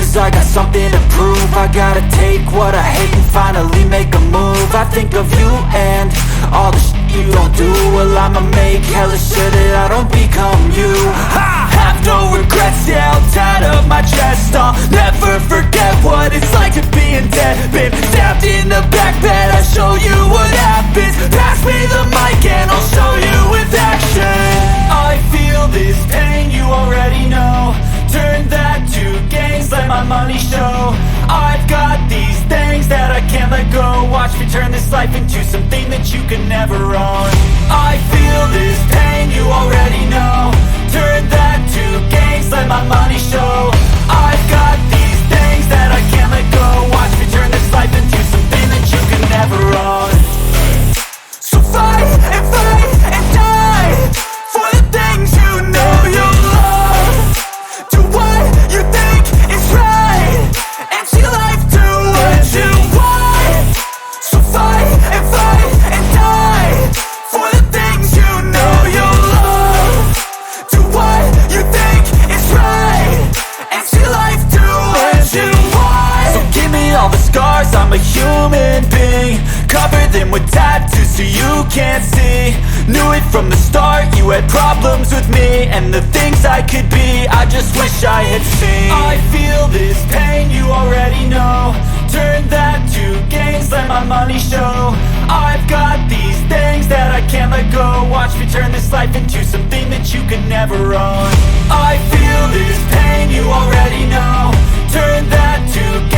Cause I got something to prove. I gotta take what I hate and finally make a move. I think of you and all the shit you don't do. Well, I'ma make hella sure that I don't become you. I have no regrets, yeah, I'll tie up my chest. I'll never forget what it's like to be in debt. Been stabbed in the back bed, I'll show you what happens. Pass me the mic and I'll show you with action. I feel this pain, you already know. Turn that to gains, let my money show. I've got these things that I can't let go. Watch me turn this life into something that you can never own. I feel this pain, you already know. Turn that to gains, let my money show. I've got these things that I can't let go. Watch me turn this life into something that you can never own. So fight and die for the things you know you love. Do what you think is right and see life do what you want. So fight and die for the things you know you love. Do what you think is right and see life do what you want. So give me all the scars, I'm a human being. Cover them with tattoos so you can't see. Knew it from the start, you had problems with me and the things I could be, I just wish I had seen. I feel this pain, you already know. Turn that to gains, let my money show. I've got these things that I can't let go. Watch me turn this life into something that you could never own. I feel this pain, you already know. Turn that to